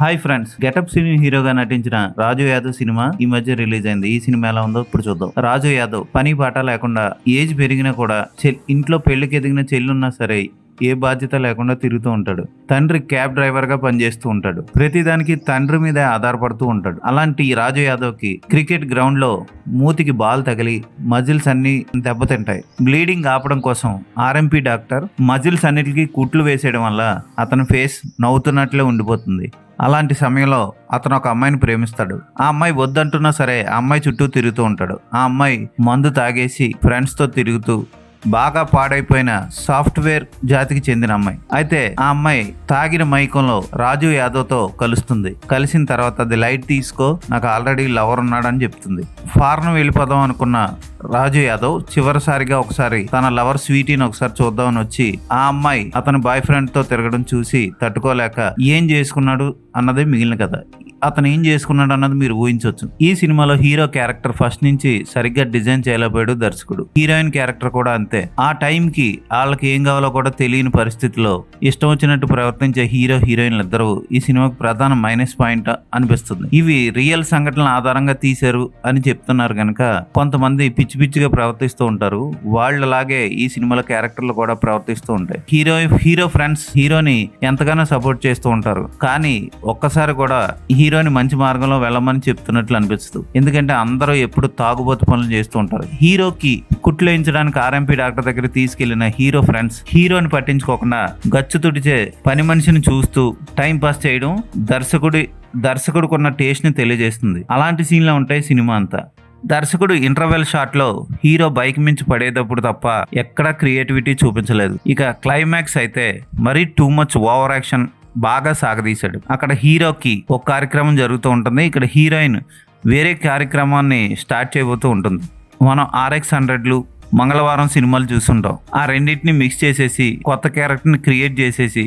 Hi friends, getup సినీ హీరోగా నటించిన రాజు Yadav cinema ఈ మధ్య రిలీజ్ అయింది. ఈ సినిమా ఎలా ఉందో ఇప్పుడు చూద్దాం. రాజు యాదవ్ పని పాట లేకుండా ఏజ్ పెరిగినా కూడా ఇంట్లో పెళ్లికి ఎదిగిన చెల్లున్నా సరే ఏ బాధ్యత లేకుండా తిరుగుతూ ఉంటాడు. తండ్రి క్యాబ్ డ్రైవర్ గా పనిచేస్తూ ఉంటాడు. ప్రతిదానికి తండ్రి మీదే ఆధారపడుతూ ఉంటాడు. అలాంటి రాజు యాదవ్ కి క్రికెట్ గ్రౌండ్ లో మూతికి బాల్ తగిలి మజిల్స్ అన్ని దెబ్బతింటాయి. బ్లీడింగ్ ఆపడం కోసం ఆర్ఎంపీ డాక్టర్ మజిల్స్ అన్నిటికీ కుట్లు వేసేయడం వల్ల అతని ఫేస్ నవ్వుతున్నట్లే ఉండిపోతుంది. అలాంటి సమయంలో అతను ఒక అమ్మాయిని ప్రేమిస్తాడు. ఆ అమ్మాయి వద్దంటున్నా సరే ఆ అమ్మాయి చుట్టూ తిరుగుతూ ఉంటాడు. ఆ అమ్మాయి మందు తాగేసి ఫ్రెండ్స్ తో తిరుగుతూ బాగా పాడైపోయిన సాఫ్ట్వేర్ జాతికి చెందిన అమ్మాయి. అయితే ఆ అమ్మాయి తాగిన మైకంలో రాజు యాదవ్ తో కలుస్తుంది. కలిసిన తర్వాత అది లైట్ తీసుకో, నాకు ఆల్రెడీ లవర్ ఉన్నాడని చెప్తుంది. ఫారెన్ వెళ్ళిపోదాం అనుకున్న రాజు యాదవ్ చివరిసారిగా ఒకసారి తన లవర్ స్వీటీని ఒకసారి చూద్దామని వచ్చి ఆ అమ్మాయి అతని బాయ్ ఫ్రెండ్ తో తిరగడం చూసి తట్టుకోలేక ఏం చేసుకున్నాడు అన్నదే మిగిలిన కథ. అతను ఏం చేసుకున్నాడు అన్నది మీరు ఊహించవచ్చు. ఈ సినిమాలో హీరో క్యారెక్టర్ ఫస్ట్ నుంచి సరిగ్గా డిజైన్ చేయలేకపోయాడు దర్శకుడు. హీరోయిన్ క్యారెక్టర్ కూడా అంతే. ఆ టైంకి వాళ్ళకి ఏం కావాలో కూడా తెలియని పరిస్థితిలో ఇష్టం వచ్చినట్టు ప్రవర్తించే హీరో హీరోయిన్లు ఇద్దరు ఈ సినిమాకి ప్రధాన మైనస్ పాయింట్ అనిపిస్తుంది. ఇవి రియల్ సంఘటనల ఆధారంగా తీశారు అని చెప్తున్నారు కనుక కొంతమంది పిచ్చి పిచ్చిగా ప్రవర్తిస్తూ ఉంటారు. వాళ్ళలాగే ఈ సినిమాలో క్యారెక్టర్లు కూడా ప్రవర్తిస్తూ ఉంటాయి. హీరో ఫ్రెండ్స్ హీరోని ఎంతగానో సపోర్ట్ చేస్తూ ఉంటారు. కానీ ఒక్కసారి కూడా హీరోని మంచి మార్గంలో వెళ్ళమని చెప్తున్నట్లు అనిపిస్తుంది. ఎందుకంటే అందరూ ఎప్పుడు తాగుబోతు పనులు చేస్తూ ఉంటారు. హీరోకి కుట్లు వేయించడానికి ఆర్ఎంపీ డాక్టర్ దగ్గర తీసుకెళ్లిన హీరో ఫ్రెండ్స్ హీరోని పట్టించుకోకుండా గచ్చు తుడిచే పని మనిషిని చూస్తూ టైం పాస్ చేయడం దర్శకుడుకున్న టేస్ట్ ని తెలియజేస్తుంది. అలాంటి సీన్లు ఉంటాయి సినిమా అంతా. దర్శకుడు ఇంటర్వెల్ షాట్ లో హీరో బైక్ మించి పడేటప్పుడు తప్ప ఎక్కడా క్రియేటివిటీ చూపించలేదు. ఇక క్లైమాక్స్ అయితే మరీ టూ మచ్ ఓవర్ యాక్షన్ బాగా సాగదీశాడు. అక్కడ హీరోకి ఒక కార్యక్రమం జరుగుతూ ఉంటుంది. ఇక్కడ హీరోయిన్ వేరే కార్యక్రమాన్ని స్టార్ట్ చేయబోతూ ఉంటుంది. మనం RX-100లు మంగళవారం సినిమాలు చూస్తుంటాం. ఆ రెండింటిని మిక్స్ చేసేసి కొత్త క్యారెక్టర్ని క్రియేట్ చేసేసి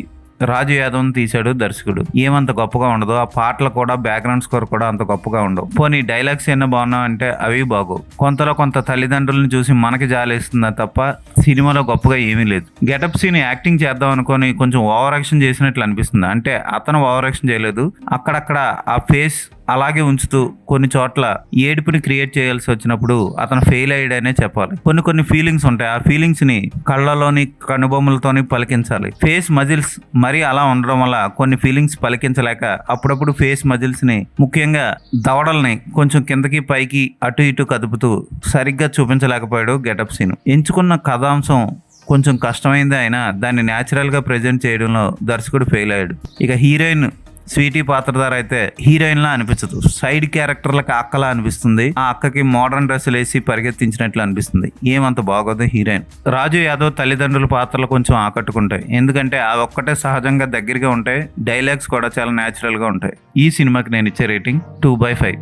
రాజు యాదవ్ని తీశాడు దర్శకుడు. ఏమంత గొప్పగా ఉండదు. ఆ పాటలు కూడా బ్యాక్గ్రౌండ్ స్కోర్ కూడా అంత గొప్పగా ఉండవు. పోనీ డైలాగ్స్ ఏమైనా బాగున్నావు అంటే అవి బాగోవు. కొంత తల్లిదండ్రులను చూసి మనకి జాలేస్తుందా తప్ప సినిమాలో గొప్పగా ఏమీ లేదు. గెటప్ సీన్ యాక్టింగ్ చేద్దాం అనుకొని కొంచెం ఓవర్ యాక్షన్ చేసినట్లు అనిపిస్తుంది. అంటే అతను ఓవర్ యాక్షన్ చేయలేదు. అక్కడక్కడ ఆ ఫేస్ అలాగే ఉంచుతూ కొన్ని చోట్ల ఏడుపుని క్రియేట్ చేయాల్సి వచ్చినప్పుడు అతను ఫెయిల్ అయ్యాడనే చెప్పాలి. కొన్ని ఫీలింగ్స్ ఉంటాయి. ఆ ఫీలింగ్స్ ని కళ్ళలోని కనుబొమ్మలతోని పలికించాలి. ఫేస్ మజిల్స్ మరీ అలా ఉండడం వల్ల కొన్ని ఫీలింగ్స్ పలికించలేక అప్పుడప్పుడు ఫేస్ మజిల్స్ ని ముఖ్యంగా దవడల్ని కొంచెం కిందకి పైకి అటు ఇటు కదుపుతూ సరిగ్గా చూపించలేకపోయాడు గెటప్ సీన్. ఎంచుకున్న కథాంశం కొంచెం కష్టమైంది అయినా దాన్ని న్యాచురల్ గా ప్రెజెంట్ చేయడంలో దర్శకుడు ఫెయిల్ అయ్యాడు. ఇక హీరోయిన్ స్వీటీ పాత్రధార అయితే హీరోయిన్ లా అనిపించదు. సైడ్ క్యారెక్టర్లకు అక్కలా అనిపిస్తుంది. ఆ అక్కకి మోడర్న్ డ్రెస్సులు వేసి పరిగెత్తించినట్లు అనిపిస్తుంది. ఏమంత బాగోదు హీరోయిన్. రాజు యాదవ్ తల్లిదండ్రుల పాత్రలు కొంచెం ఆకట్టుకుంటాయి. ఎందుకంటే ఆ ఒక్కటే సహజంగా దగ్గరగా ఉంటాయి. డైలాగ్స్ కూడా చాలా న్యాచురల్ గా ఉంటాయి. ఈ సినిమాకి నేను ఇచ్చే రేటింగ్ 2/5.